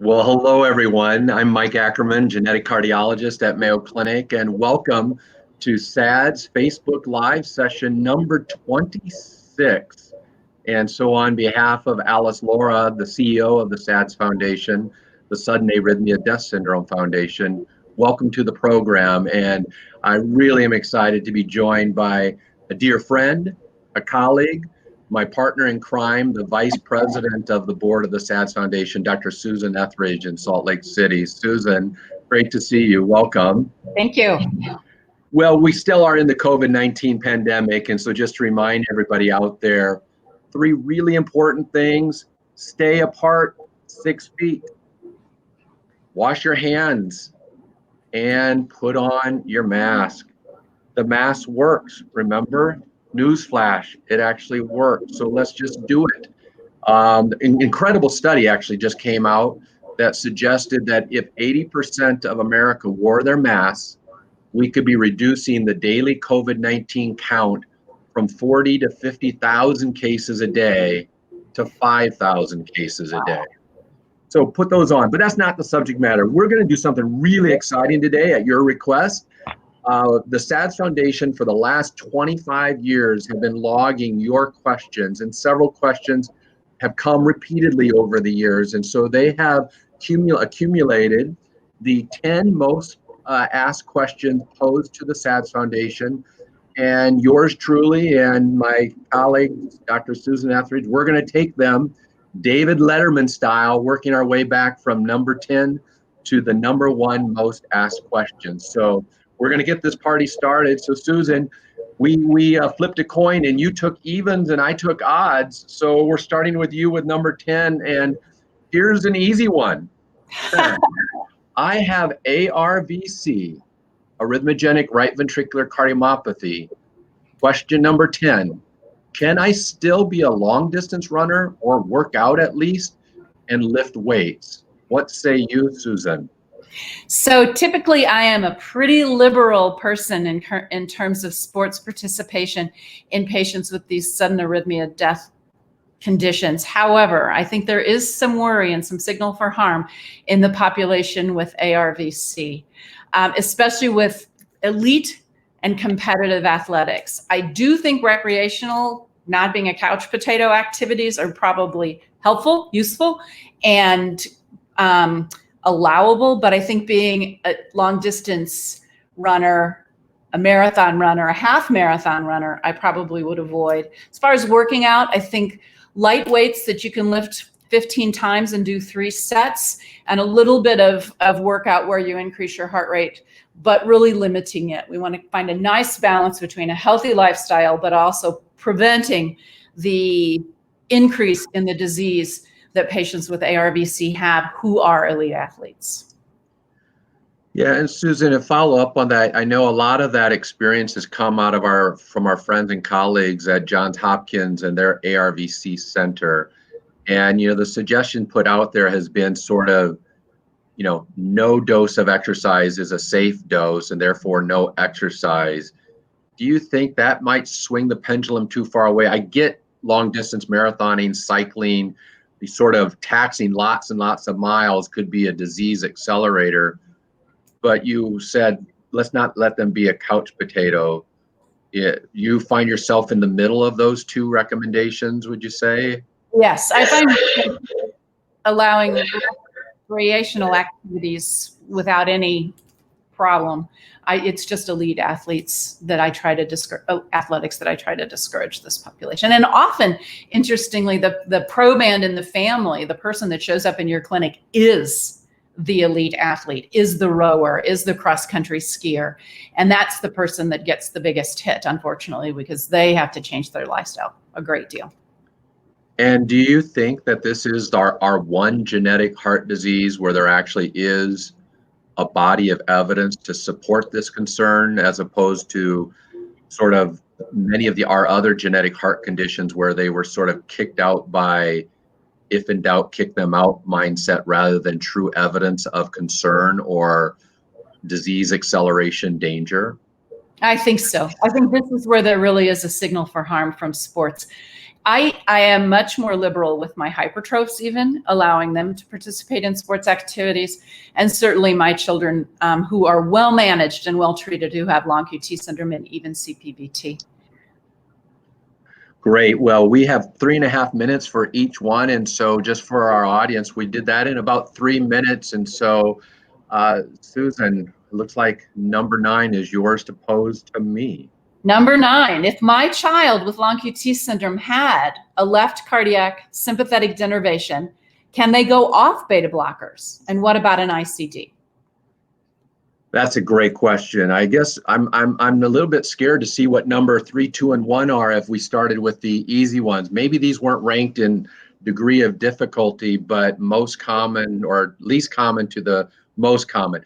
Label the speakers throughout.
Speaker 1: Well, hello, everyone. I'm Mike Ackerman, genetic cardiologist at Mayo Clinic, and welcome to SADS Facebook Live session number 26. And so on behalf of Alice Laura, the CEO of the SADS Foundation, the Sudden Arrhythmia Death Syndrome Foundation, welcome to the program. And I really am excited to be joined by a dear friend, a colleague, my partner in crime, the vice president of the board of the SADS Foundation, Dr. Susan Etheridge in Salt Lake City. Susan, great to see you. Welcome.
Speaker 2: Thank you.
Speaker 1: Well, we still are in the COVID-19 pandemic, and so just to remind everybody out there, 3 really important things: stay apart 6 feet, wash your hands, and put on your mask. The mask works, remember? Newsflash, it actually works. So let's just do it. An incredible study actually just came out that suggested that if 80% of America wore their masks, we could be reducing the daily COVID-19 count from 40 to 50,000 cases a day to 5,000 cases a day. So put those on, but that's not the subject matter. We're going to do something really exciting today at your request. The SADS Foundation for the last 25 years have been logging your questions, and several questions have come repeatedly over the years. And so they have accumulated the 10 most asked questions posed to the SADS Foundation. And yours truly and my colleague, Dr. Susan Etheridge, we're going to take them David Letterman style, working our way back from number 10 to the number 1 most asked questions. So we're going to get this party started. So Susan, we flipped a coin and you took evens and I took odds. So we're starting with you with number 10. And here's an easy one. I have ARVC, arrhythmogenic right ventricular cardiomyopathy. Question number 10. Can I still be a long distance runner or work out at least and lift weights? What say you, Susan?
Speaker 2: So typically I am a pretty liberal person in terms of sports participation in patients with these sudden arrhythmia death conditions. However, I think there is some worry and some signal for harm in the population with ARVC, especially with elite and competitive athletics. I do think recreational, not being a couch potato activities are probably helpful, useful, and allowable, but I think being a long distance runner, a marathon runner, a half marathon runner, I probably would avoid. As far as working out, I think light weights that you can lift 15 times and do 3 sets, and a little bit of workout where you increase your heart rate, but really limiting it. We want to find a nice balance between a healthy lifestyle, but also preventing the increase in the disease that patients with ARVC have who are elite athletes.
Speaker 1: Yeah, and Susan, to follow up on that, I know a lot of that experience has come out of from our friends and colleagues at Johns Hopkins and their ARVC center. And, the suggestion put out there has been sort of, no dose of exercise is a safe dose and therefore no exercise. Do you think that might swing the pendulum too far away? I get long distance marathoning, cycling, the sort of taxing lots and lots of miles could be a disease accelerator. But you said, let's not let them be a couch potato. You find yourself in the middle of those 2 recommendations, would you say?
Speaker 2: Yes, I find allowing recreational activities without any problem. It's just elite athletes that I try to athletics that I try to discourage this population. And often, interestingly, the proband in the family, the person that shows up in your clinic is the elite athlete, is the rower, is the cross-country skier. And that's the person that gets the biggest hit, unfortunately, because they have to change their lifestyle a great deal.
Speaker 1: And do you think that this is our one genetic heart disease where there actually is a body of evidence to support this concern, as opposed to sort of many of our other genetic heart conditions where they were sort of kicked out by if in doubt, kick them out mindset rather than true evidence of concern or disease acceleration danger?
Speaker 2: I think so. I think this is where there really is a signal for harm from sports. I am much more liberal with my hypertrophs, even allowing them to participate in sports activities. And certainly my children who are well managed and well treated, who have long QT syndrome and even CPVT.
Speaker 1: Great. Well, we have 3.5 minutes for each one. And so just for our audience, we did that in about 3 minutes. And so, Susan, it looks like number 9 is yours to pose to me.
Speaker 2: Number 9, if my child with long QT syndrome had a left cardiac sympathetic denervation, can they go off beta blockers? And what about an ICD?
Speaker 1: That's a great question. I guess I'm a little bit scared to see what number 3, 2, and 1 are if we started with the easy ones. Maybe these weren't ranked in degree of difficulty, but most common or least common to the most common.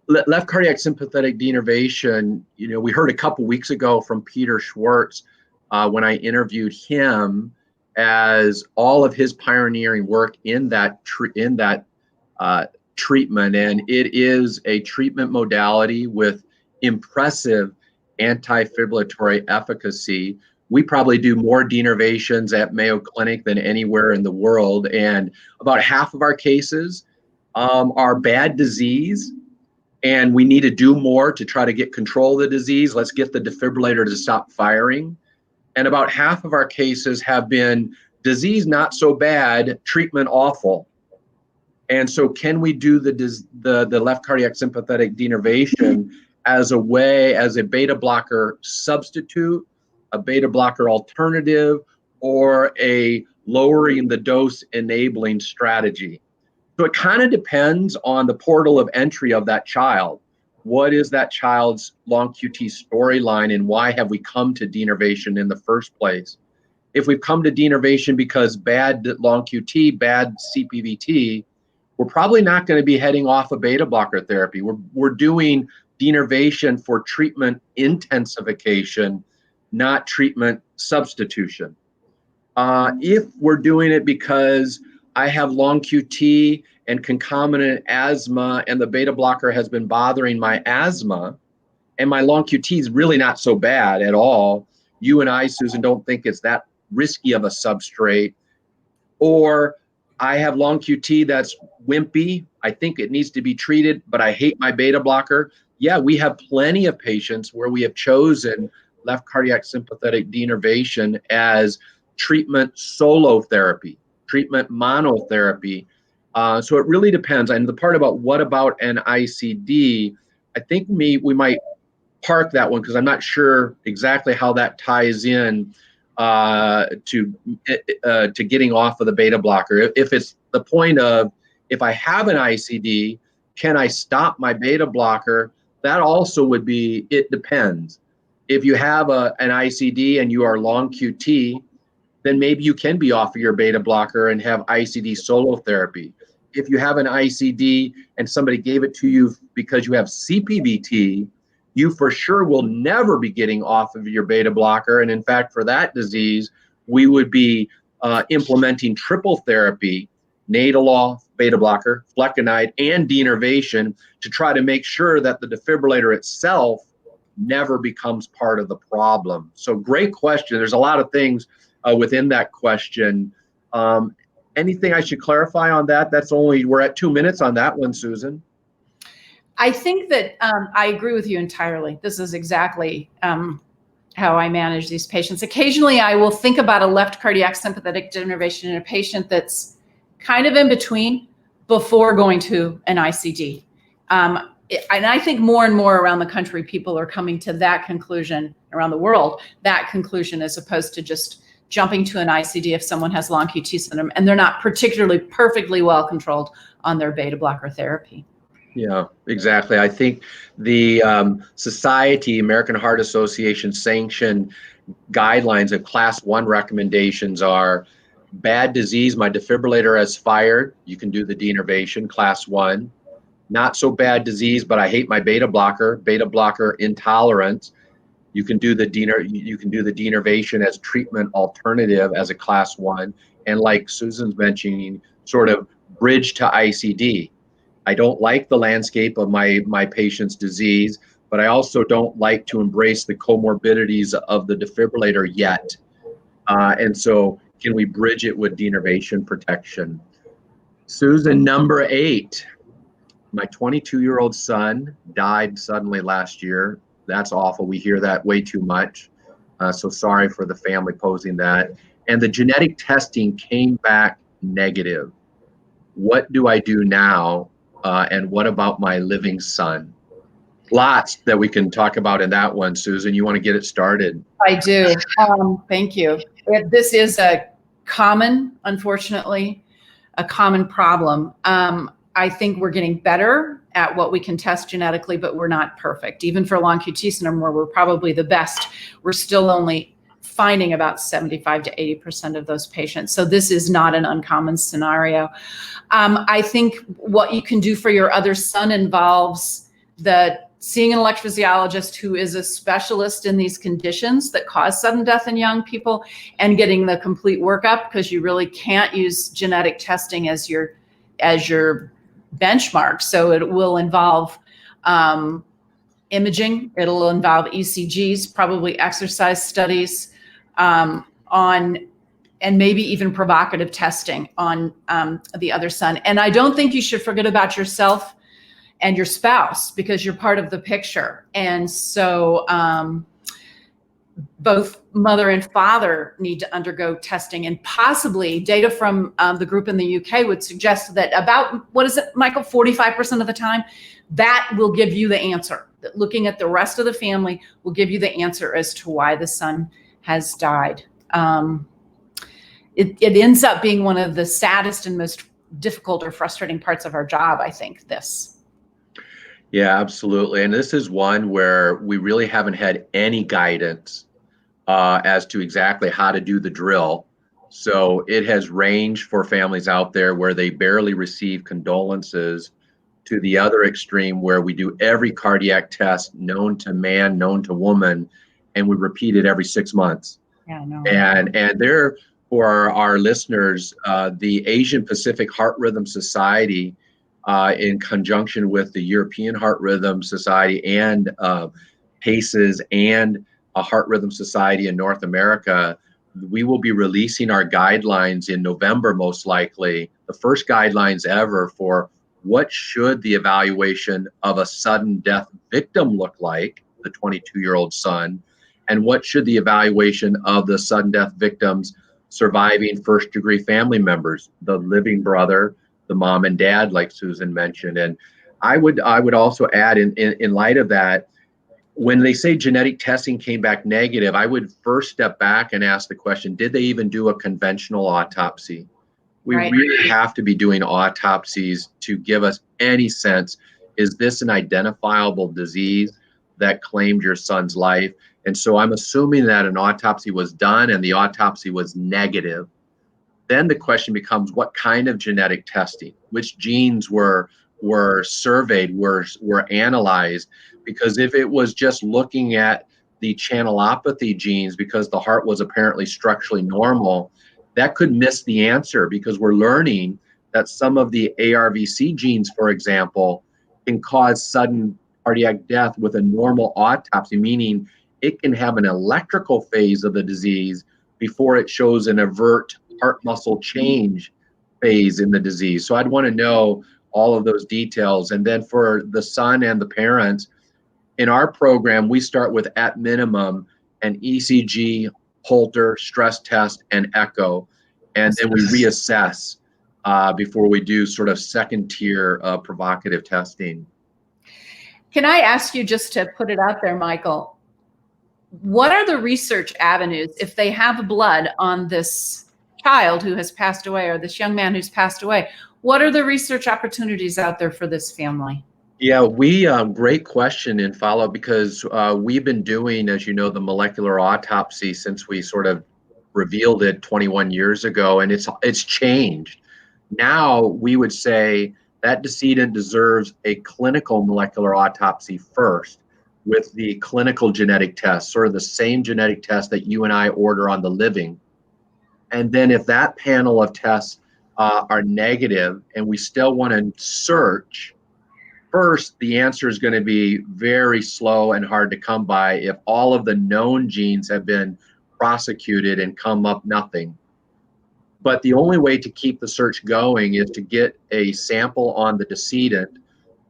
Speaker 1: Left cardiac sympathetic denervation, we heard a couple weeks ago from Peter Schwartz when I interviewed him, as all of his pioneering work in that treatment, and it is a treatment modality with impressive antifibrillatory efficacy. We probably do more denervations at Mayo Clinic than anywhere in the world, and about half of our cases are bad disease, and we need to do more to try to get control of the disease. Let's get the defibrillator to stop firing. And about half of our cases have been disease not so bad, treatment awful. And so can we do the left cardiac sympathetic denervation as a beta blocker substitute, a beta blocker alternative, or a lowering the dose enabling strategy? So it kind of depends on the portal of entry of that child. What is that child's long QT storyline, and why have we come to denervation in the first place? If we've come to denervation because bad long QT, bad CPVT, we're probably not going to be heading off of beta blocker therapy. We're doing denervation for treatment intensification, not treatment substitution. If we're doing it because I have long QT and concomitant asthma, and the beta blocker has been bothering my asthma, and my long QT is really not so bad at all, you and I, Susan, don't think it's that risky of a substrate, or I have long QT that's wimpy, I think it needs to be treated, but I hate my beta blocker. Yeah, we have plenty of patients where we have chosen left cardiac sympathetic denervation as treatment solo therapy, treatment monotherapy. So it really depends. And the part about what about an ICD, I think we might park that one because I'm not sure exactly how that ties in to getting off of the beta blocker. If it's the point of, if I have an ICD, can I stop my beta blocker? That also would be, it depends. If you have an ICD and you are long QT, then maybe you can be off of your beta blocker and have ICD solo therapy. If you have an ICD and somebody gave it to you because you have CPVT, you for sure will never be getting off of your beta blocker. And in fact, for that disease, we would be implementing triple therapy, Nadolol, beta blocker, flecainide, and denervation to try to make sure that the defibrillator itself never becomes part of the problem. So great question. There's a lot of things within that question. Anything I should clarify on that? We're at 2 minutes on that one, Susan.
Speaker 2: I think that I agree with you entirely. This is exactly how I manage these patients. Occasionally, I will think about a left cardiac sympathetic denervation in a patient that's kind of in between before going to an ICD. And I think more and more around the country, people are coming to that conclusion, around the world, that conclusion, as opposed to just jumping to an ICD if someone has long QT syndrome and they're not particularly perfectly well controlled on their beta blocker therapy.
Speaker 1: Yeah, exactly. I think the American Heart Association sanctioned guidelines and class 1 recommendations are bad disease, my defibrillator has fired, you can do the denervation, class 1. Not so bad disease, but I hate my beta blocker intolerance, you can do the denervation as treatment alternative as a class 1. And like Susan's mentioning, sort of bridge to ICD. I don't like the landscape of my patient's disease, but I also don't like to embrace the comorbidities of the defibrillator yet. And so can we bridge it with denervation protection? Susan, number 8. My 22-year-old son died suddenly last year. That's awful. We hear that way too much. So sorry for the family posing that. And the genetic testing came back negative. What do I do now? And what about my living son? Lots that we can talk about in that one, Susan. You want to get it started?
Speaker 2: I do. Thank you. This is a common, unfortunately, a common problem. I think we're getting better at what we can test genetically, but we're not perfect. Even for long QT syndrome, where we're probably the best, we're still only finding about 75 to 80% of those patients. So this is not an uncommon scenario. I think what you can do for your other son involves seeing an electrophysiologist who is a specialist in these conditions that cause sudden death in young people, and getting the complete workup, because you really can't use genetic testing as your benchmark. So it will involve imaging, it'll involve ECGs, probably exercise studies and maybe even provocative testing on the other son. And I don't think you should forget about yourself and your spouse, because you're part of the picture. And so both mother and father need to undergo testing, and possibly data from the group in the UK would suggest that about, what is it, Michael, 45% of the time, that will give you the answer. That looking at the rest of the family will give you the answer as to why the son has died. It ends up being one of the saddest and most difficult or frustrating parts of our job, I think, this.
Speaker 1: Yeah, absolutely. And this is one where we really haven't had any guidance as to exactly how to do the drill. So it has ranged for families out there where they barely receive condolences, to the other extreme where we do every cardiac test known to man, known to woman, and we repeat it every 6 months.
Speaker 2: Yeah, no.
Speaker 1: And there, for our listeners, the Asian Pacific Heart Rhythm Society, in conjunction with the European Heart Rhythm Society and PACES and a Heart Rhythm Society in North America, we will be releasing our guidelines in November, most likely, the first guidelines ever for what should the evaluation of a sudden death victim look like, the 22-year-old son, and what should the evaluation of the sudden death victims surviving first-degree family members, the living brother, the mom and dad, like Susan mentioned. And I would also add, in light of that, when they say genetic testing came back negative, I would first step back and ask the question, did they even do a conventional autopsy? We really have to be doing autopsies to give us any sense, is this an identifiable disease that claimed your son's life? And so I'm assuming that an autopsy was done and the autopsy was negative. Then the question becomes, what kind of genetic testing? Which genes were surveyed, were analyzed? Because if it was just looking at the channelopathy genes because the heart was apparently structurally normal, that could miss the answer, because we're learning that some of the ARVC genes, for example, can cause sudden cardiac death with a normal autopsy, meaning it can have an electrical phase of the disease before it shows an overt heart muscle change phase in the disease. So I'd want to know all of those details. And then for the son and the parents, in our program, we start with, at minimum, an ECG, Holter, stress test, and echo. And then we reassess before we do sort of second tier provocative testing.
Speaker 2: Can I ask you, just to put it out there, Michael, what are the research avenues, if they have blood on this child who has passed away or this young man who's passed away, what are the research opportunities out there for this family?
Speaker 1: Yeah, great question and follow, because we've been doing, as you know, the molecular autopsy since we sort of revealed it 21 years ago, and it's changed. Now we would say that decedent deserves a clinical molecular autopsy first, with the clinical genetic test, sort of the same genetic test that you and I order on the living. And then if that panel of tests are negative and we still want to search, first, the answer is going to be very slow and hard to come by if all of the known genes have been prosecuted and come up nothing. But the only way to keep the search going is to get a sample on the decedent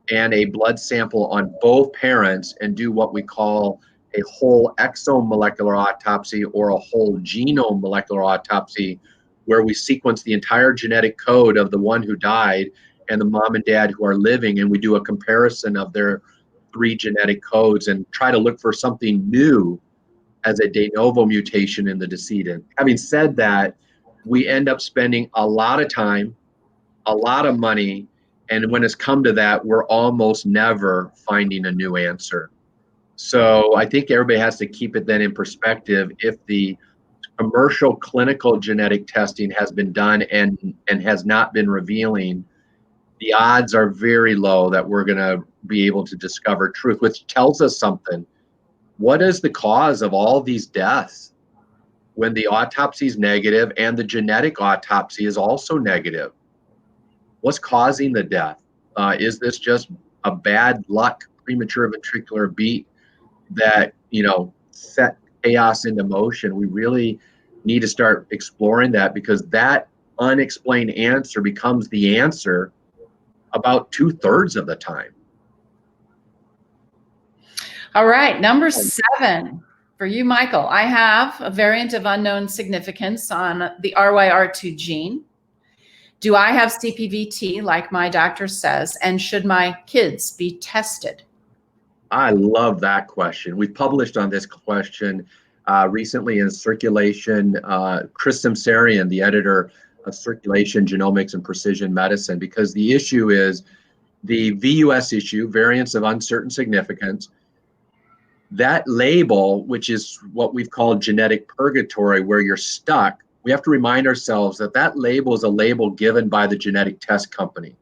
Speaker 1: and a blood sample on both parents and do what we call a whole exome molecular autopsy or a whole genome molecular autopsy, where we sequence the entire genetic code of the one who died and the mom and dad who are living, and we do a comparison of their 3 genetic codes and try to look for something new as a de novo mutation in the decedent. Having said that, we end up spending a lot of time, a lot of money, and when it's come to that, we're almost never finding a new answer. So I think everybody has to keep it then in perspective. If the commercial clinical genetic testing has been done and has not been revealing, the odds are very low that we're going to be able to discover truth, which tells us something. What is the cause of all these deaths when the autopsy is negative and the genetic autopsy is also negative? What's causing the death? Is this just a bad luck premature ventricular beat that, set chaos into motion? We really need to start exploring that, because that unexplained answer becomes the answer about 2/3 of the time.
Speaker 2: All right, number 7 for you, Michael. I have a variant of unknown significance on the RYR2 gene. Do I have CPVT like my doctor says, and should my kids be tested?
Speaker 1: I love that question. We published on this question recently in Circulation. Chris Simsarian, the editor of Circulation, Genomics, and Precision Medicine, because the issue is the VUS issue, variants of uncertain significance. That label, which is what we've called genetic purgatory, where you're stuck, we have to remind ourselves that that label is a label given by the genetic test company.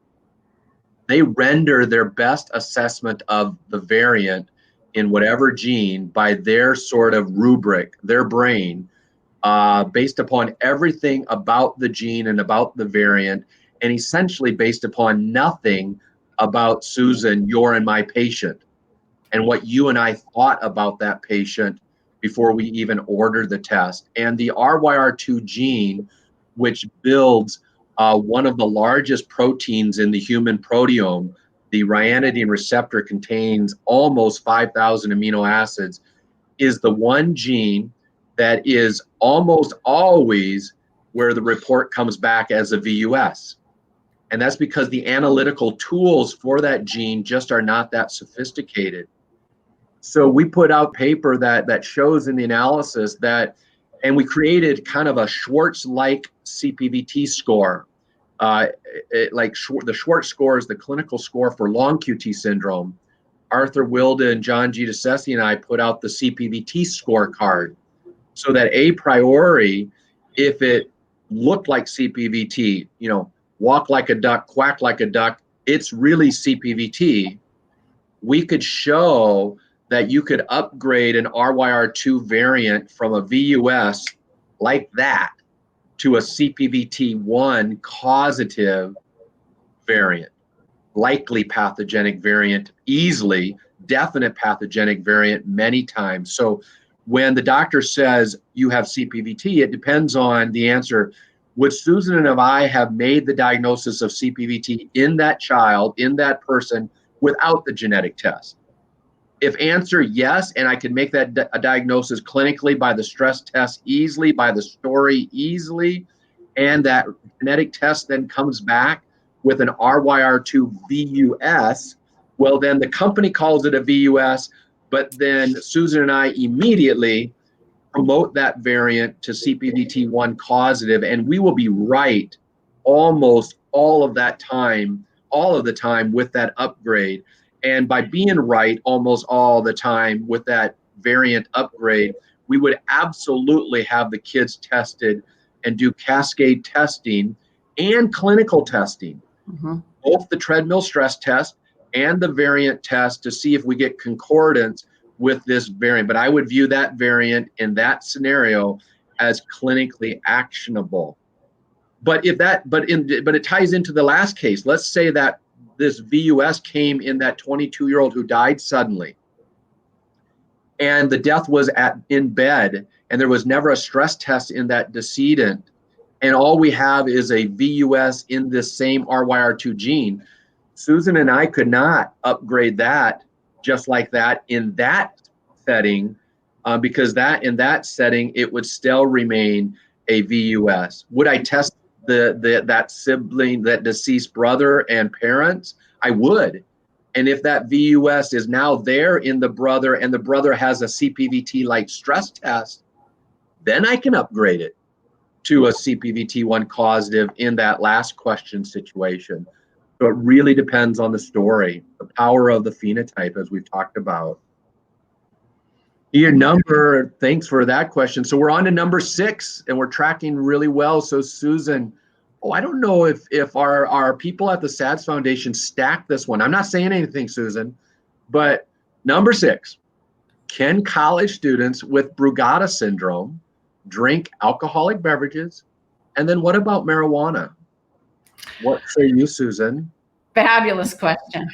Speaker 1: They render their best assessment of the variant in whatever gene by their sort of rubric, their brain, based upon everything about the gene and about the variant, and essentially based upon nothing about Susan, your and my patient, and what you and I thought about that patient before we even ordered the test. And the RYR2 gene, which builds one of the largest proteins in the human proteome, the ryanodine receptor, contains almost 5,000 amino acids, is the one gene that is almost always where the report comes back as a VUS. And that's because the analytical tools for that gene just are not that sophisticated. So we put out paper that shows in the analysis that, and we created kind of a Schwartz-like CPVT score. The Schwartz score is the clinical score for long QT syndrome. Arthur Wilda and John G. DeCessi and I put out the CPVT scorecard, so that a priori, if it looked like CPVT, walk like a duck, quack like a duck, it's really CPVT. We could show that you could upgrade an RYR2 variant from a VUS like that to a CPVT1 causative variant, likely pathogenic variant, easily, definite pathogenic variant many times. So when the doctor says you have CPVT, it depends on the answer. Would Susan and I have made the diagnosis of CPVT in that child, in that person, without the genetic test? If answer yes, and I can make that a diagnosis clinically by the stress test easily, by the story easily, and that genetic test then comes back with an RYR2 VUS, well, then the company calls it a VUS, but then Susan and I immediately promote that variant to CPVT1 causative, and we will be right almost all of the time with that upgrade. And by being right almost all the time with that variant upgrade, we would absolutely have the kids tested and do cascade testing and clinical testing, both the treadmill stress test and the variant test, to see if we get concordance with this variant. But I would view that variant in that scenario as clinically actionable. But it ties into the last case. Let's say that this VUS came in that 22-year-old who died suddenly. And the death was in bed, and there was never a stress test in that decedent. And all we have is a VUS in this same RYR2 gene. Susan and I could not upgrade that just like that in that setting, because in that setting, it would still remain a VUS. Would I test that sibling, that deceased brother and parents? I would. And if that VUS is now there in the brother and the brother has a CPVT-like stress test, then I can upgrade it to a CPVT1 causative in that last question situation. So it really depends on the story, the power of the phenotype, as we've talked about. Your number, thanks for that question. So we're on to number 6, and we're tracking really well. So Susan, I don't know if our people at the SADS Foundation stacked this one. I'm not saying anything, Susan, but number 6, can college students with Brugada syndrome drink alcoholic beverages? And then what about marijuana? What say you, Susan?
Speaker 2: Fabulous question.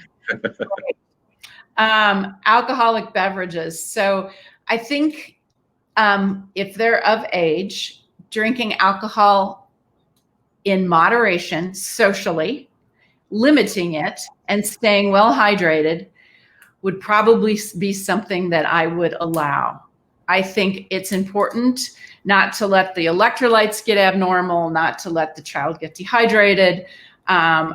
Speaker 2: Alcoholic beverages. So I think if they're of age, drinking alcohol in moderation, socially, limiting it, and staying well hydrated would probably be something that I would allow. I think it's important not to let the electrolytes get abnormal, not to let the child get dehydrated. I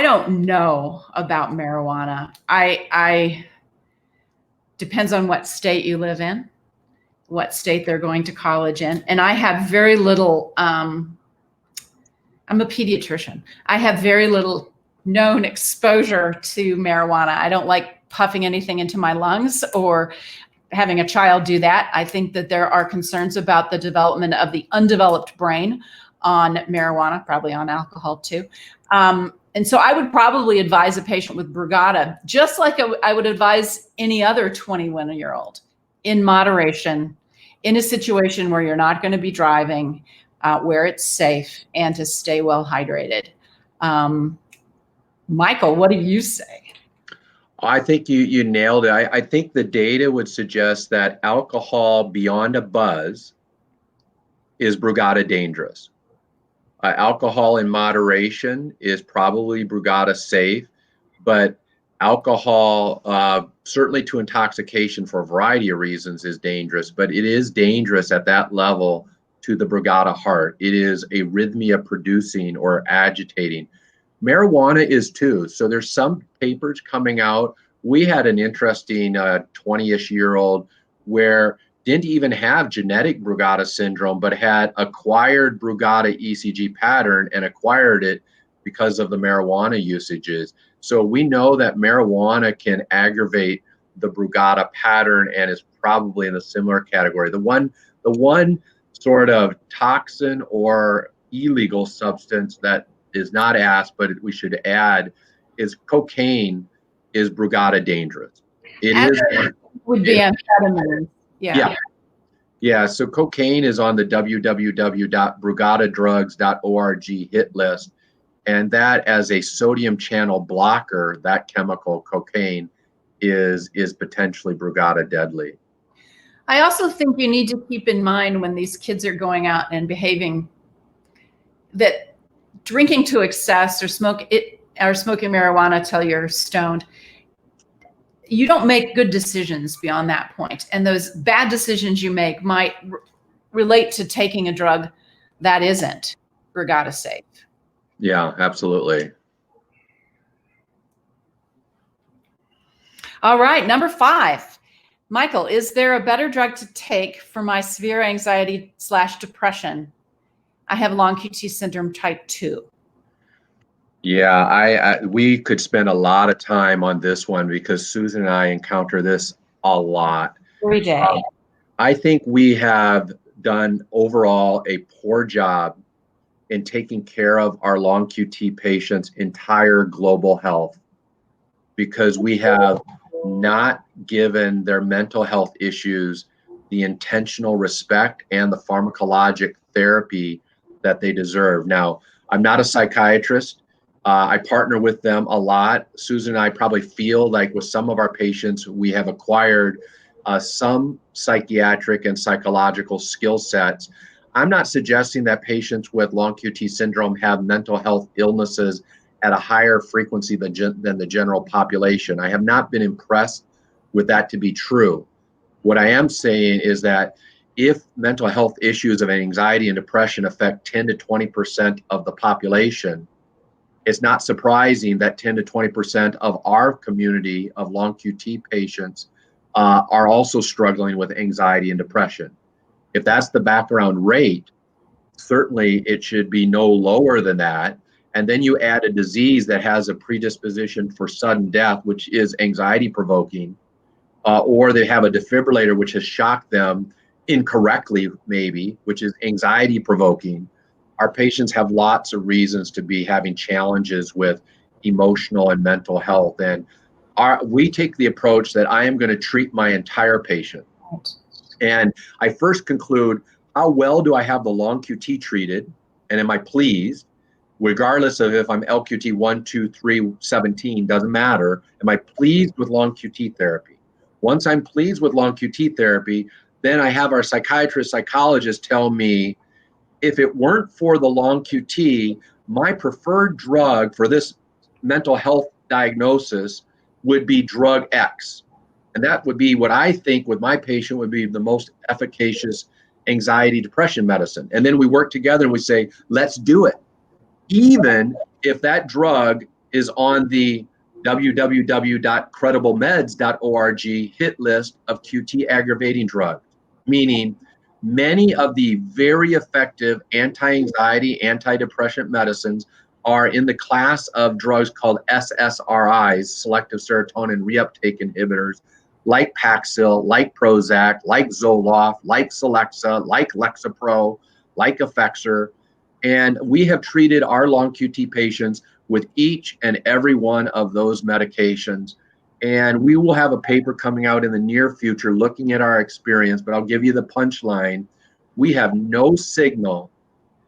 Speaker 2: don't know about marijuana. I depends on what state you live in, what state they're going to college in. And I have very little, I'm a pediatrician. I have very little known exposure to marijuana. I don't like puffing anything into my lungs or having a child do that. I think that there are concerns about the development of the undeveloped brain on marijuana, probably on alcohol too. And so I would probably advise a patient with Brugada, just like I would advise any other 21-year-old, in moderation, in a situation where you're not going to be driving, where it's safe, and to stay well hydrated. Michael, what do you say?
Speaker 1: I think you nailed it. I think the data would suggest that alcohol beyond a buzz is Brugada dangerous. Alcohol in moderation is probably Brugada safe, but alcohol, certainly to intoxication for a variety of reasons, is dangerous, but it is dangerous at that level to the Brugada heart. It is arrhythmia producing or agitating. Marijuana is too. So there's some papers coming out. We had an interesting 20-ish-year-old where didn't even have genetic Brugada syndrome, but had acquired Brugada ECG pattern and acquired it because of the marijuana usages. So we know that marijuana can aggravate the Brugada pattern and is probably in a similar category. The one sort of toxin or illegal substance that is not asked, but we should add, is cocaine is Brugada dangerous.
Speaker 2: Would be amphetamine.
Speaker 1: Yeah, so cocaine is on the www.brugadadrugs.org hit list. And that, as a sodium channel blocker, that chemical, cocaine, is potentially Brugada deadly.
Speaker 2: I also think you need to keep in mind when these kids are going out and behaving that drinking to excess or smoking marijuana till you're stoned, you don't make good decisions beyond that point. And those bad decisions you make might relate to taking a drug that isn't Brugada safe.
Speaker 1: Yeah, absolutely.
Speaker 2: All right, number 5. Michael, is there a better drug to take for my severe anxiety/depression? I have long QT syndrome type 2.
Speaker 1: Yeah, we could spend a lot of time on this one because Susan and I encounter this a lot.
Speaker 2: Every day.
Speaker 1: I think we have done overall a poor job in taking care of our long QT patients' entire global health, because we have not given their mental health issues the intentional respect and the pharmacologic therapy that they deserve. Now, I'm not a psychiatrist, I partner with them a lot. Susan and I probably feel like with some of our patients, we have acquired some psychiatric and psychological skill sets. I'm not suggesting that patients with long QT syndrome have mental health illnesses at a higher frequency than the general population. I have not been impressed with that to be true. What I am saying is that if mental health issues of anxiety and depression affect 10 to 20% of the population, it's not surprising that 10 to 20% of our community of long QT patients are also struggling with anxiety and depression. If that's the background rate, certainly it should be no lower than that. And then you add a disease that has a predisposition for sudden death, which is anxiety provoking, or they have a defibrillator which has shocked them incorrectly, maybe, which is anxiety provoking. Our patients have lots of reasons to be having challenges with emotional and mental health. And we take the approach that I am going to treat my entire patient. And I first conclude, how well do I have the long QT treated? And am I pleased? Regardless of if I'm LQT 1, 2, 3, 17, doesn't matter. Am I pleased with long QT therapy? Once I'm pleased with long QT therapy, then I have our psychiatrist, psychologist tell me, if it weren't for the long QT, my preferred drug for this mental health diagnosis would be drug X. And that would be what I think with my patient would be the most efficacious anxiety depression medicine. And then we work together and we say, let's do it. Even if that drug is on the www.crediblemeds.org hit list of QT aggravating drugs, meaning many of the very effective anti-anxiety, antidepressant medicines are in the class of drugs called SSRIs, selective serotonin reuptake inhibitors, like Paxil, like Prozac, like Zoloft, like Celexa, like Lexapro, like Effexor. And we have treated our long QT patients with each and every one of those medications. And we will have a paper coming out in the near future looking at our experience, but I'll give you the punchline. We have no signal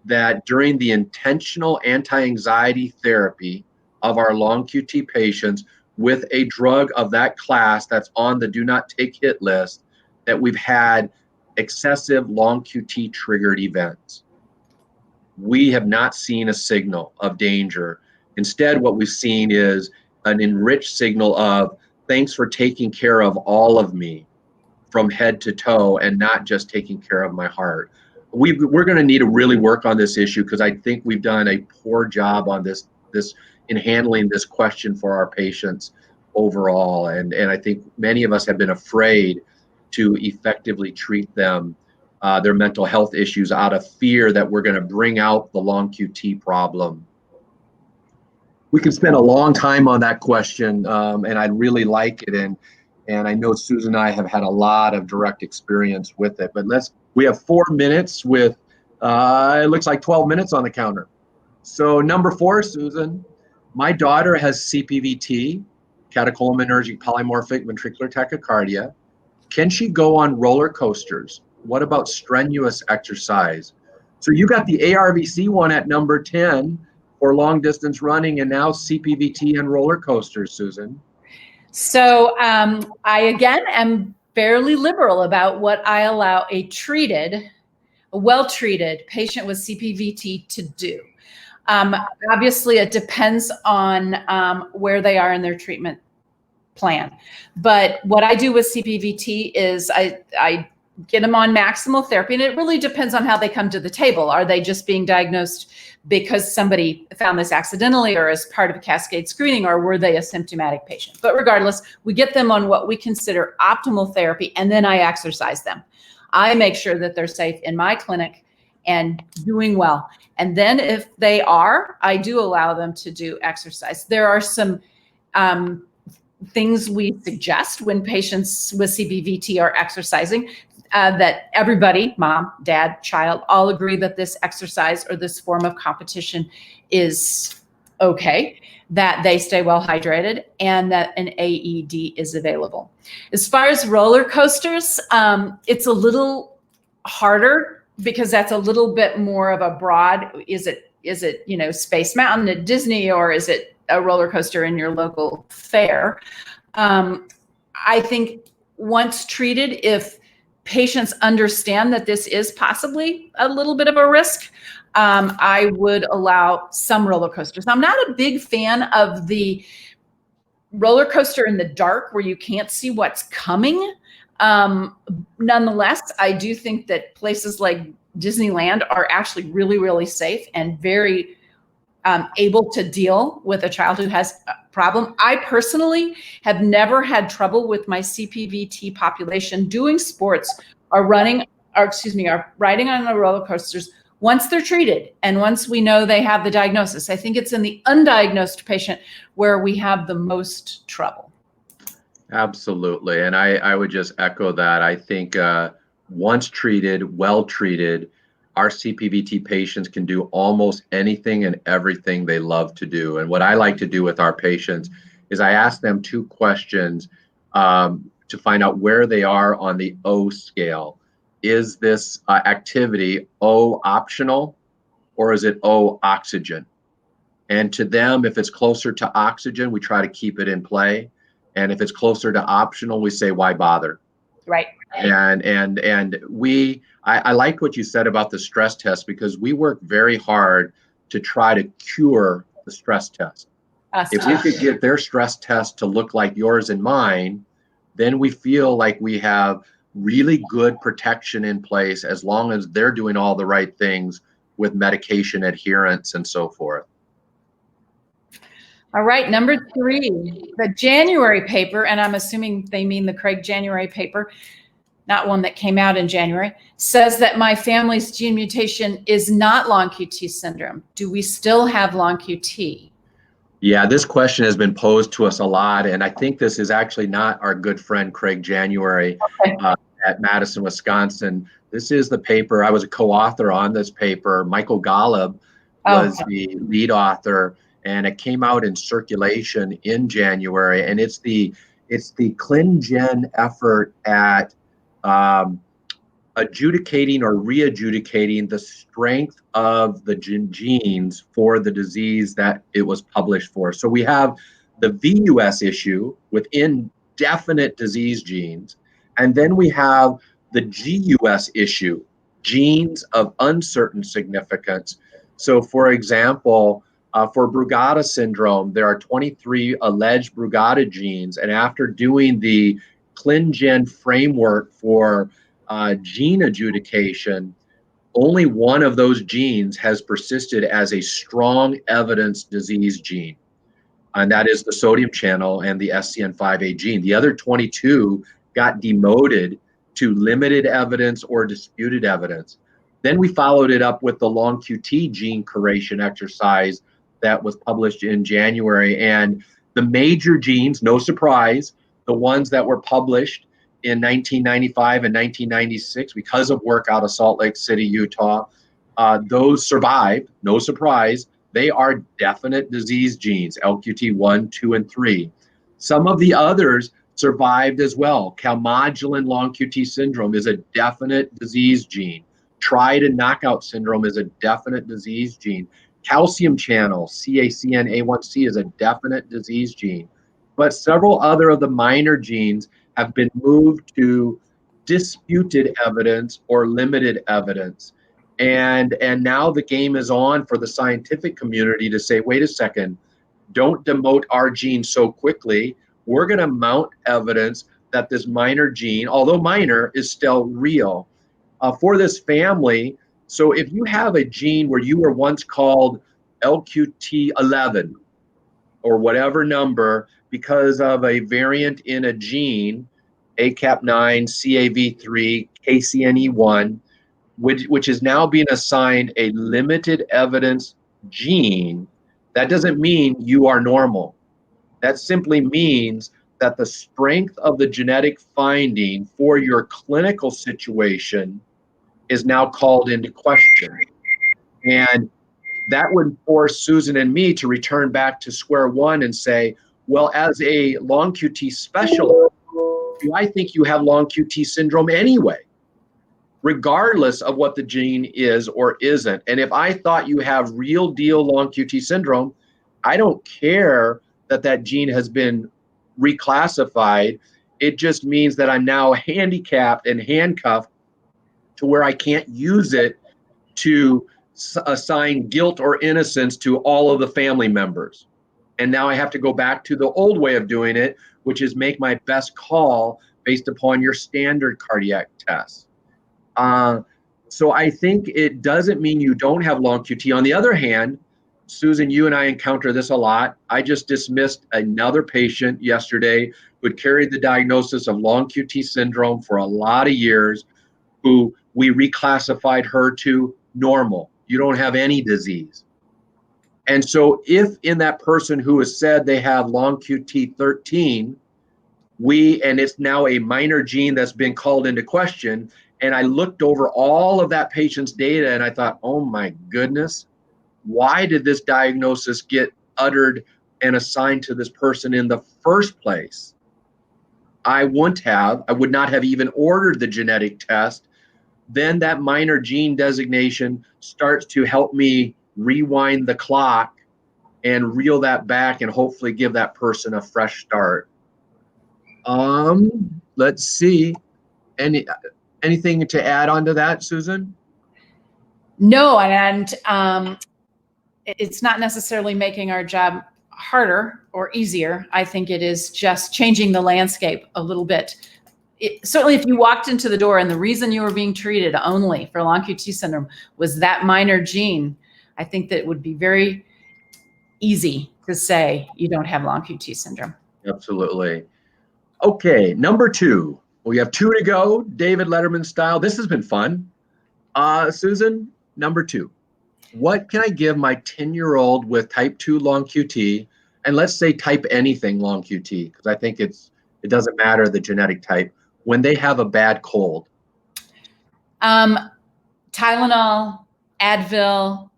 Speaker 1: that during the intentional anti-anxiety therapy of our long QT patients with a drug of that class that's on the do not take hit list, that we've had excessive long QT triggered events. We have not seen a signal of danger. Instead, what we've seen is an enriched signal of thanks for taking care of all of me from head to toe and not just taking care of my heart. We're going to need to really work on this issue because I think we've done a poor job on this in handling this question for our patients overall. And I think many of us have been afraid to effectively treat them, their mental health issues, out of fear that we're going to bring out the long QT problem. We can spend a long time on that question, and I really like it. And I know Susan and I have had a lot of direct experience with it. But we have 4 minutes with, it looks like 12 minutes on the counter. So number 4, Susan, my daughter has CPVT, catecholaminergic polymorphic ventricular tachycardia. Can she go on roller coasters? What about strenuous exercise? So you got the ARVC one at number 10 for long distance running, and now CPVT and roller coasters, Susan.
Speaker 2: So I, again, am fairly liberal about what I allow a well-treated patient with CPVT to do. Obviously, it depends on where they are in their treatment plan. But what I do with CPVT is I get them on maximal therapy, and it really depends on how they come to the table. Are they just being diagnosed because somebody found this accidentally or as part of a cascade screening, or were they a symptomatic patient? But regardless, we get them on what we consider optimal therapy, and then I exercise them. I make sure that they're safe in my clinic and doing well. And then if they are, I do allow them to do exercise. There are some things we suggest when patients with CPVT are exercising, that everybody, mom, dad, child, all agree that this exercise or this form of competition is okay, that they stay well hydrated, and that an AED is available. As far as roller coasters, it's a little harder because that's a little bit more of a broad, is it Is it, Space Mountain at Disney, or is it a roller coaster in your local fair? I think once treated, if patients understand that this is possibly a little bit of a risk, I would allow some roller coasters. I'm not a big fan of the roller coaster in the dark where you can't see what's coming. Nonetheless, I do think that places like Disneyland are actually really, really safe and very able to deal with a child who has a problem. I personally have never had trouble with my CPVT population doing sports or riding on the roller coasters once they're treated and once we know they have the diagnosis. I think it's in the undiagnosed patient where we have the most trouble.
Speaker 1: Absolutely. And I would just echo that. I think once treated, well treated, our CPVT patients can do almost anything and everything they love to do. And what I like to do with our patients is I ask them 2 questions to find out where they are on the O scale. Is this activity O optional, or is it O oxygen? And to them, if it's closer to oxygen, we try to keep it in play. And if it's closer to optional, we say, why bother?
Speaker 2: Right.
Speaker 1: And I like what you said about the stress test, because we work very hard to try to cure the stress test. If we could get their stress test to look like yours and mine, then we feel like we have really good protection in place, as long as they're doing all the right things with medication adherence and so forth.
Speaker 2: All right, number 3, the January paper, and I'm assuming they mean the Craig January paper, not one that came out in January, says that my family's gene mutation is not long QT syndrome. Do we still have long QT?
Speaker 1: Yeah, this question has been posed to us a lot, and I think this is actually not our good friend Craig January at Madison, Wisconsin. This is the paper. I was a co-author on this paper. Michael Golub was the lead author, and it came out in Circulation in January. And it's the ClinGen effort at adjudicating or re-adjudicating the strength of the genes for the disease that it was published for. So we have the VUS issue with indefinite disease genes, and then we have the GUS issue, genes of uncertain significance. So for example, for Brugada syndrome, there are 23 alleged Brugada genes, and after doing the ClinGen framework for gene adjudication, only one of those genes has persisted as a strong evidence disease gene, and that is the sodium channel and the SCN5A gene. The other 22 got demoted to limited evidence or disputed evidence. Then we followed it up with the long QT gene curation exercise that was published in January. And the major genes, no surprise, the ones that were published in 1995 and 1996 because of work out of Salt Lake City, Utah, those survived, no surprise. They are definite disease genes, LQT1, 2, and 3. Some of the others survived as well. Calmodulin long QT syndrome is a definite disease gene. Triad and knockout syndrome is a definite disease gene. Calcium channel, CACNA1C, is a definite disease gene. But several other of the minor genes have been moved to disputed evidence or limited evidence. And now the game is on for the scientific community to say, wait a second, don't demote our gene so quickly. We're going to mount evidence that this minor gene, although minor, is still real. For this family, so if you have a gene where you were once called LQT11 or whatever number because of a variant in a gene, ACAP9, CAV3, KCNE1, which is now being assigned a limited evidence gene, that doesn't mean you are normal. That simply means that the strength of the genetic finding for your clinical situation is now called into question. And that would force Susan and me to return back to square one and say, well, as a long QT specialist, do I think you have long QT syndrome anyway? regardless of what the gene is or isn't. And if I thought you have real deal long QT syndrome, I don't care that that gene has been reclassified. It just means that I'm now handicapped and handcuffed to where I can't use it to assign guilt or innocence to all of the family members. And now I have to go back to the old way of doing it, which is make my best call based upon your standard cardiac tests. So I think it doesn't mean you don't have long QT. On the other hand, Susan, you and I encounter this a lot. I just dismissed another patient yesterday who had carried the diagnosis of long QT syndrome for a lot of years, who we reclassified her to normal. You don't have any disease. And so if in that person who has said they have long QT13, and it's now a minor gene that's been called into question, and I looked over all of that patient's data and I thought, oh my goodness, why did this diagnosis get uttered and assigned to this person in the first place? I would not have even ordered the genetic test. Then that minor gene designation starts to help me rewind the clock and reel that back and hopefully give that person a fresh start. Let's see. Anything to add on to that, Susan?
Speaker 2: No, and it's not necessarily making our job harder or easier. I think it is just changing the landscape a little bit. Certainly, if you walked into the door and the reason you were being treated only for long QT syndrome was that minor gene, I think that it would be very easy to say you don't have long QT syndrome.
Speaker 1: Absolutely. Okay, number 2. We have 2 to go, David Letterman style. This has been fun. Susan, number 2. What can I give my 10-year-old with type 2 long QT, and let's say type anything long QT, because I think it doesn't matter the genetic type, when they have a bad cold?
Speaker 2: Tylenol, Advil,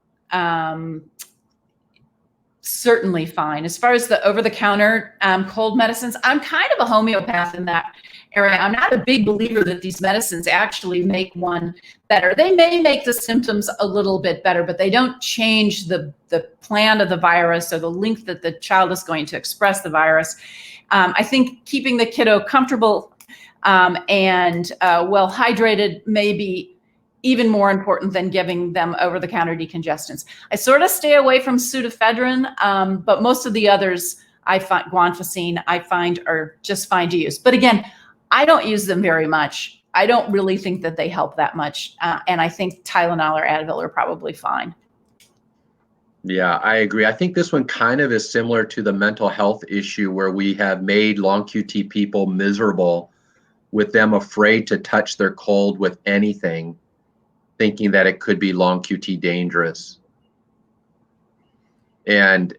Speaker 2: certainly fine. As far as the over-the-counter cold medicines, I'm kind of a homeopath in that area. I'm not a big believer that these medicines actually make one better. They may make the symptoms a little bit better, but they don't change the plan of the virus or the length that the child is going to express the virus. I think keeping the kiddo comfortable and well hydrated may be even more important than giving them over-the-counter decongestants. I sort of stay away from pseudoephedrine, but most of the others, guanfacine, I find are just fine to use. But again, I don't use them very much. I don't really think that they help that much. And I think Tylenol or Advil are probably fine.
Speaker 1: Yeah, I agree. I think this one kind of is similar to the mental health issue where we have made long QT people miserable with them afraid to touch their cold with anything, thinking that it could be long QT dangerous. And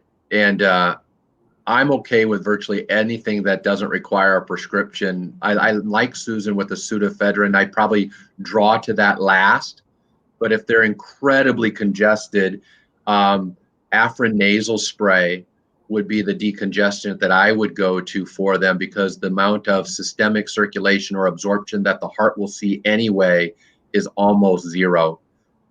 Speaker 1: I'm okay with virtually anything that doesn't require a prescription. I like Susan with the pseudoephedrine. I probably draw to that last, but if they're incredibly congested, Afrin nasal spray would be the decongestant that I would go to for them, because the amount of systemic circulation or absorption that the heart will see anyway is almost zero.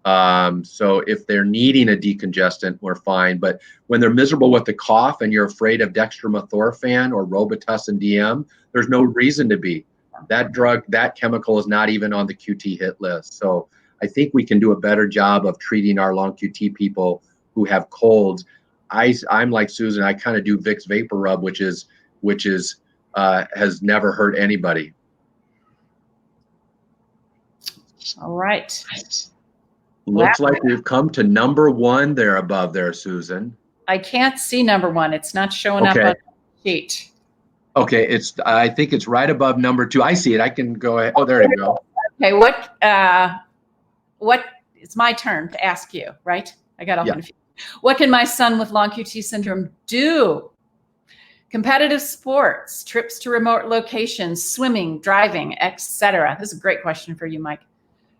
Speaker 1: So if they're needing a decongestant, we're fine. But when they're miserable with the cough and you're afraid of dextromethorphan or Robitussin DM, there's no reason to be. That drug, that chemical is not even on the QT hit list. So I think we can do a better job of treating our long QT people who have colds. I'm like Susan, I kind of do Vicks Vapor Rub, which is has never hurt anybody.
Speaker 2: All right.
Speaker 1: Looks like we've come to number 1 there above there, Susan.
Speaker 2: I can't see number 1. It's not showing up on the sheet.
Speaker 1: Okay, I think it's right above number 2. I see it. I can go ahead. Oh, there you go.
Speaker 2: Okay, it's my turn to ask you, right? I got all confused. What can my son with long QT syndrome do? Competitive sports, trips to remote locations, swimming, driving, etc. This is a great question for you, Mike.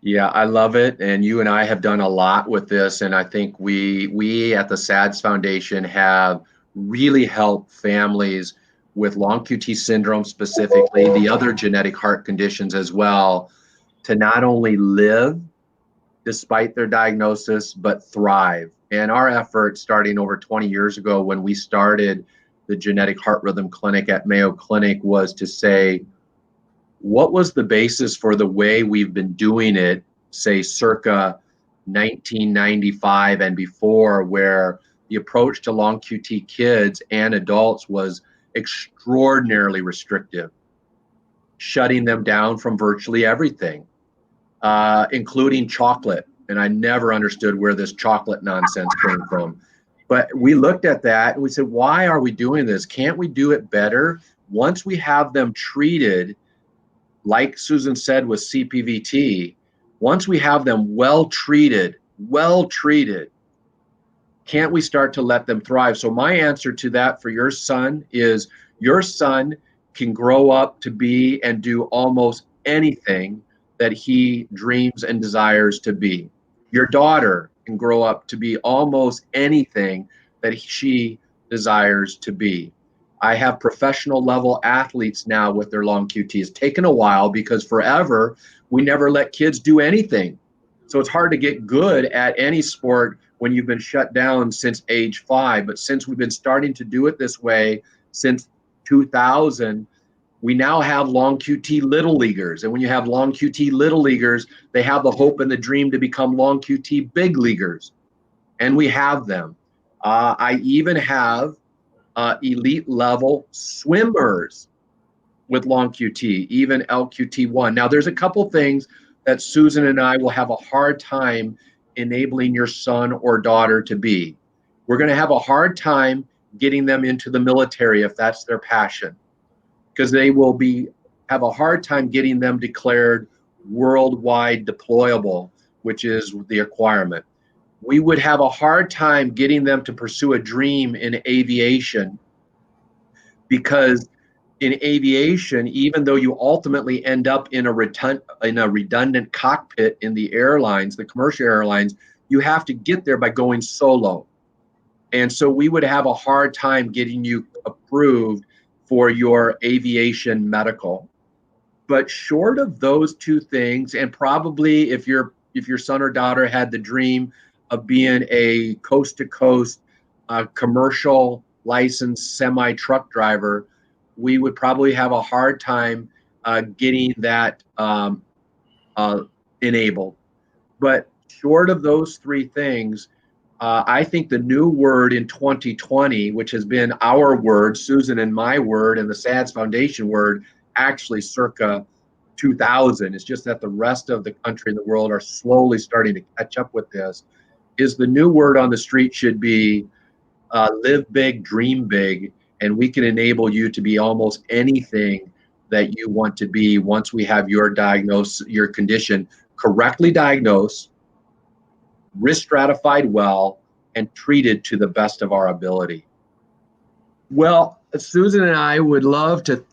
Speaker 1: Yeah, I love it. And you and I have done a lot with this. And I think we at the SADS Foundation have really helped families with long QT syndrome specifically, the other genetic heart conditions as well, to not only live despite their diagnosis, but thrive. And our effort, starting over 20 years ago when we started the Genetic Heart Rhythm Clinic at Mayo Clinic, was to say, what was the basis for the way we've been doing it, say circa 1995 and before, where the approach to long QT kids and adults was extraordinarily restrictive, shutting them down from virtually everything, including chocolate. And I never understood where this chocolate nonsense came from. But we looked at that and we said, why are we doing this? Can't we do it better? Once we have them treated, like Susan said with CPVT, once we have them well treated, can't we start to let them thrive? So my answer to that for your son is, your son can grow up to be and do almost anything that he dreams and desires to be. Your daughter can grow up to be almost anything that she desires to be. I have professional level athletes now with their long QT. It's taken a while because forever we never let kids do anything. So it's hard to get good at any sport when you've been shut down since age 5. But since we've been starting to do it this way since 2000, we now have long QT little leaguers. And when you have long QT little leaguers, they have the hope and the dream to become long QT big leaguers. And we have them. I even have elite level swimmers with long QT, even LQT1. Now, there's a couple things that Susan and I will have a hard time enabling your son or daughter to be. We're going to have a hard time getting them into the military if that's their passion, because they will have a hard time getting them declared worldwide deployable, which is the requirement. We would have a hard time getting them to pursue a dream in aviation, because in aviation, even though you ultimately end up in a redundant cockpit in the airlines, the commercial airlines, you have to get there by going solo. And so we would have a hard time getting you approved for your aviation medical. But short of those two things, and probably if your son or daughter had the dream of being a coast-to-coast commercial licensed semi-truck driver, we would probably have a hard time getting that enabled. But short of those three things, I think the new word in 2020, which has been our word, Susan and my word, and the SADS Foundation word, actually circa 2000, it's just that the rest of the country and the world are slowly starting to catch up with this, is the new word on the street should be live big, dream big, and we can enable you to be almost anything that you want to be once we have your condition correctly diagnosed, risk stratified well, and treated to the best of our ability. Well, Susan and I would love to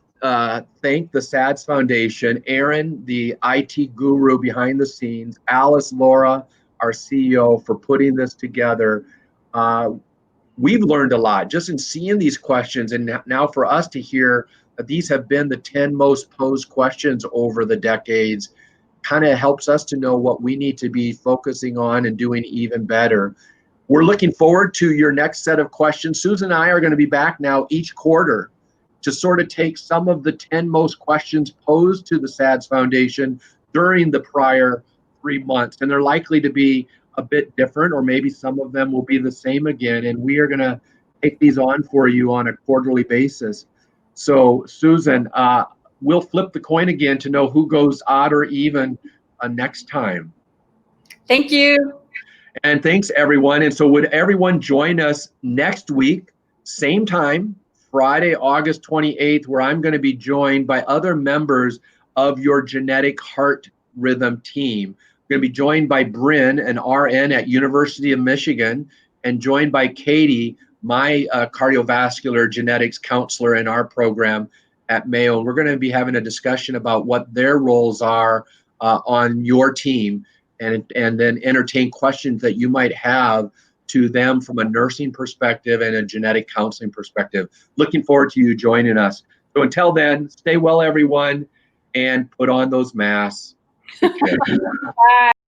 Speaker 1: thank the SADS Foundation, Aaron, the IT guru behind the scenes, Alice, Laura, our CEO, for putting this together. We've learned a lot just in seeing these questions, and now for us to hear that these have been the 10 most posed questions over the decades kind of helps us to know what we need to be focusing on and doing even better. We're looking forward to your next set of questions. Susan and I are going to be back now each quarter to sort of take some of the 10 most questions posed to the SADS Foundation during the prior 3 months. And they're likely to be a bit different, or maybe some of them will be the same again. And we are going to take these on for you on a quarterly basis. So Susan, we'll flip the coin again to know who goes odd or even next time.
Speaker 2: Thank you.
Speaker 1: And thanks, everyone. And so would everyone join us next week, same time, Friday, August 28th, where I'm going to be joined by other members of your genetic heart rhythm team. I'm going to be joined by Bryn, an RN at University of Michigan, and joined by Katie, my cardiovascular genetics counselor in our program at Mayo. We're going to be having a discussion about what their roles are on your team, and then entertain questions that you might have to them from a nursing perspective and a genetic counseling perspective. Looking forward to you joining us. So until then, stay well, everyone, and put on those masks. Okay.
Speaker 2: Bye.